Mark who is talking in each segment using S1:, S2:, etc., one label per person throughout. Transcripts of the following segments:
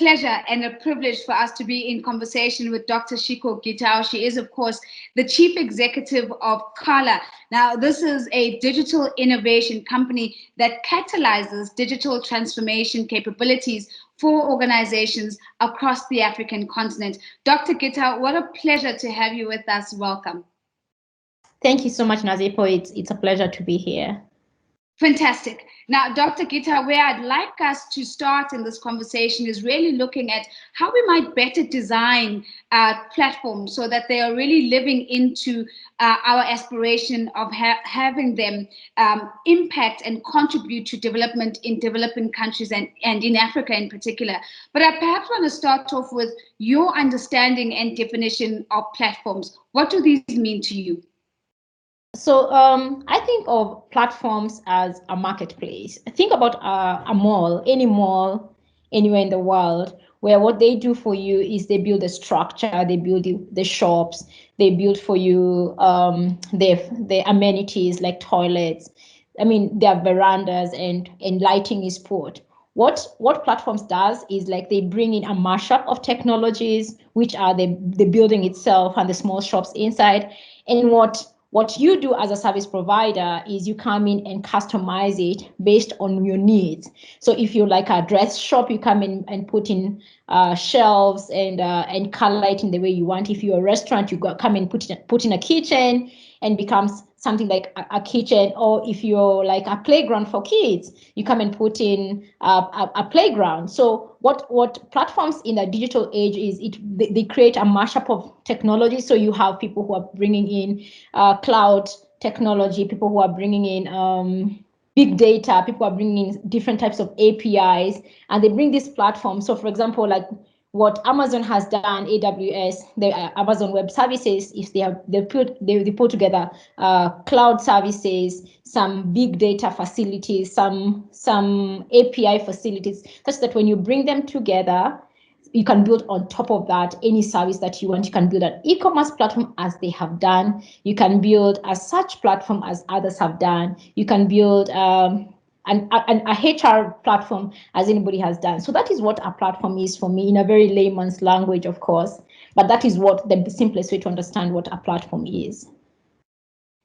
S1: pleasure and a privilege for us to be in conversation with Dr. Shikoh Gitau. She is, of course, the Chief Executive of Qhala. Now, this is a digital innovation company that catalyzes digital transformation capabilities for organizations across the African continent. Dr. Gitau, what a pleasure to have you with us. Welcome.
S2: Thank you so much, Nazipo. It's a pleasure to be here.
S1: Fantastic. Now, Dr. Gitau, where I'd like us to start in this conversation is really looking at how we might better design platforms so that they are really living into our aspiration of having them impact and contribute to development in developing countries and in Africa in particular. But I perhaps want to start off with your understanding and definition of platforms. What do these mean to you?
S2: So I think of platforms as a marketplace. Think about a mall, any mall, anywhere in the world, where what they do for you is they build a structure, they build the shops, they build for you the amenities like toilets. I mean, their verandas and lighting is put. What platforms does is like they bring in a mashup of technologies, which are the building itself and the small shops inside, and what you do as a service provider is you come in and customize it based on your needs. So if you like a dress shop, you come in and put in shelves and color it in the way you want. If you're a restaurant, you come and put in a kitchen and becomes something like a kitchen. Or if you're like a playground for kids, you come and put in a playground. So what platforms in the digital age is they create a mashup of technology. So you have people who are bringing in cloud technology, people who are bringing in big data, people are bringing in different types of APIs, and they bring this platform. So for example, like what Amazon has done, AWS, the Amazon Web Services, if they put together cloud services, some big data facilities, some API facilities, such that when you bring them together, you can build on top of that any service that you want. You can build an e-commerce platform as they have done. You can build a search platform as others have done. You can build a HR platform as anybody has done. So that is what a platform is for me in a very layman's language, of course. But that is what the simplest way to understand what a platform is.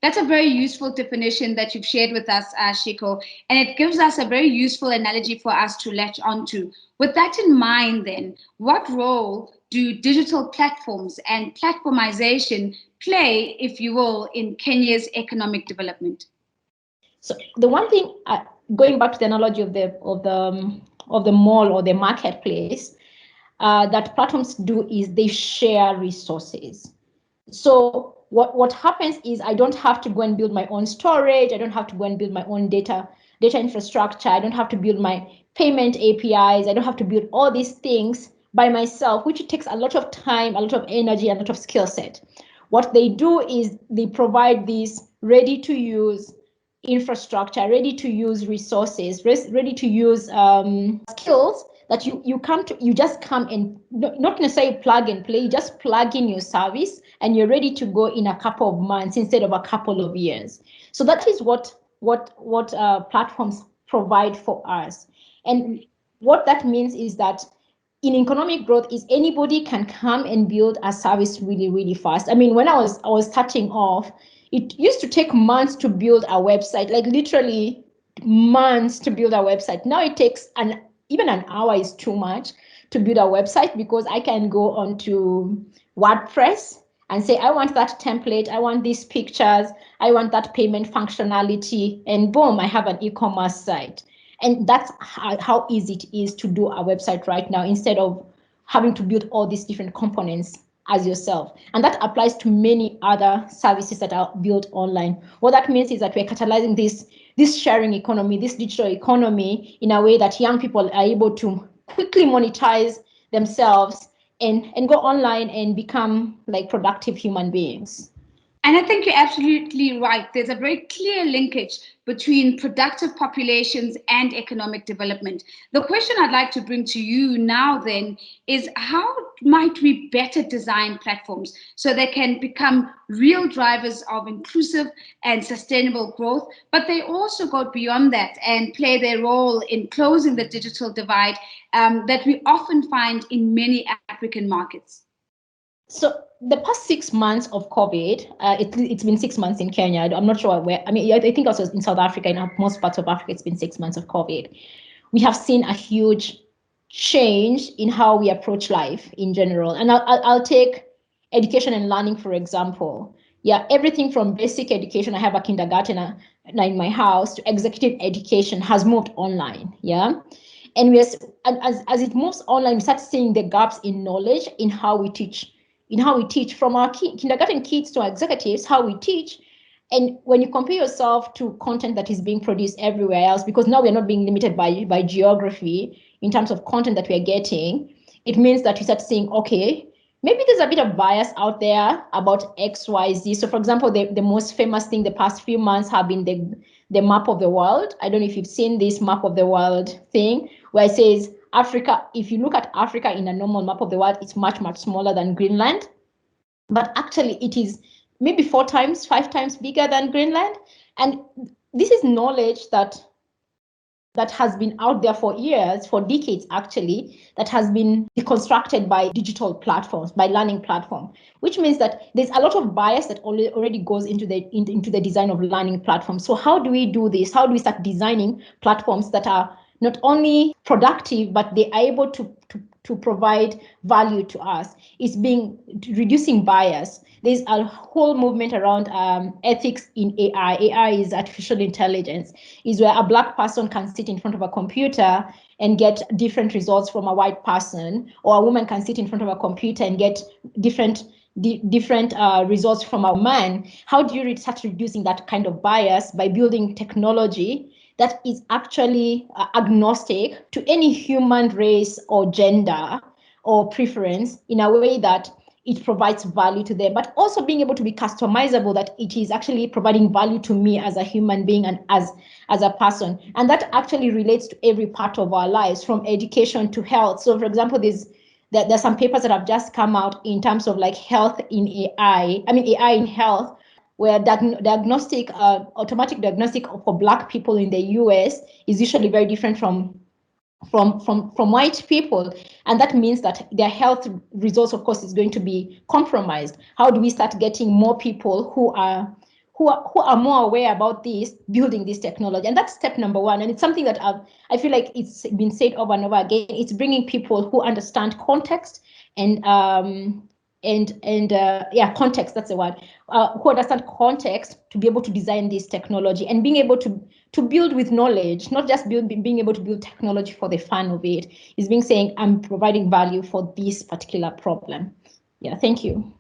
S1: That's a very useful definition that you've shared with us, Shikoh, and it gives us a very useful analogy for us to latch onto. With that in mind, then, what role do digital platforms and platformization play, if you will, in Kenya's economic development?
S2: So the one thing, going back to the analogy of the mall or the marketplace, that platforms do is they share resources. So what happens is I don't have to go and build my own storage. I don't have to go and build my own data infrastructure. I don't have to build my payment APIs. I don't have to build all these things by myself, which takes a lot of time, a lot of energy, a lot of skill set. What they do is they provide these ready to use infrastructure, ready to use resources, ready to use skills that you just come and not necessarily plug and play, you just plug in your service and you're ready to go in a couple of months instead of a couple of years. So that is what platforms provide for us. And what that means is that in economic growth is anybody can come and build a service really, really fast. I mean, when I was starting off, it used to take months to build a website, like literally months to build a website. Now it takes even an hour is too much to build a website, because I can go onto WordPress and say, I want that template, I want these pictures, I want that payment functionality, and boom, I have an e-commerce site. And that's how easy it is to do a website right now, instead of having to build all these different components as yourself. And that applies to many other services that are built online. What that means is that we're catalyzing this sharing economy, this digital economy, in a way that young people are able to quickly monetize themselves and go online and become like productive human beings.
S1: And I think you're absolutely right. There's a very clear linkage between productive populations and economic development. The question I'd like to bring to you now then is how might we better design platforms so they can become real drivers of inclusive and sustainable growth, but they also go beyond that and play their role in closing the digital divide that we often find in many African markets?
S2: So the past 6 months of COVID, it's been 6 months in Kenya. I'm not sure where. I mean, I think also in South Africa, in most parts of Africa, it's been 6 months of COVID. We have seen a huge change in how we approach life in general. And I'll take education and learning, for example. Yeah, everything from basic education, I have a kindergarten in my house, to executive education has moved online. Yeah. And as it moves online, we start seeing the gaps in knowledge in how we teach from our kindergarten kids to our executives, how we teach. And when you compare yourself to content that is being produced everywhere else, because now we're not being limited by geography in terms of content that we're getting, it means that you start seeing, okay, maybe there's a bit of bias out there about X, Y, Z. So for example, the most famous thing the past few months have been the map of the world. I don't know if you've seen this map of the world thing, where it says Africa, if you look at Africa in a normal map of the world, it's much, much smaller than Greenland. But actually it is maybe 4 times, 5 times bigger than Greenland. And this is knowledge that has been out there for years, for decades actually, that has been deconstructed by digital platforms, by learning platforms, which means that there's a lot of bias that already goes into the design of learning platforms. So how do we do this? How do we start designing platforms that are not only productive, but they are able to provide value to us? It's reducing bias. There's a whole movement around ethics in AI. AI is artificial intelligence, is where a Black person can sit in front of a computer and get different results from a white person, or a woman can sit in front of a computer and get different results from a man. How do you start reducing that kind of bias? By building technology that is actually agnostic to any human race or gender or preference, in a way that it provides value to them, but also being able to be customizable, that it is actually providing value to me as a human being and as a person. And that actually relates to every part of our lives, from education to health. So for example, there's some papers that have just come out in terms of like health in AI, AI in health, where automatic diagnostic for Black people in the US is usually very different from white people, and that means that their health results, of course, is going to be compromised. How do we start getting more people who are more aware about this, building this technology? And that's step number one. And it's something that I feel like it's been said over and over again. It's bringing people who understand context and context, that's the word, who understand context, to be able to design this technology, and being able to build with knowledge, not just being able to build technology for the fun of it. Is saying I'm providing value for this particular problem. Yeah, thank you.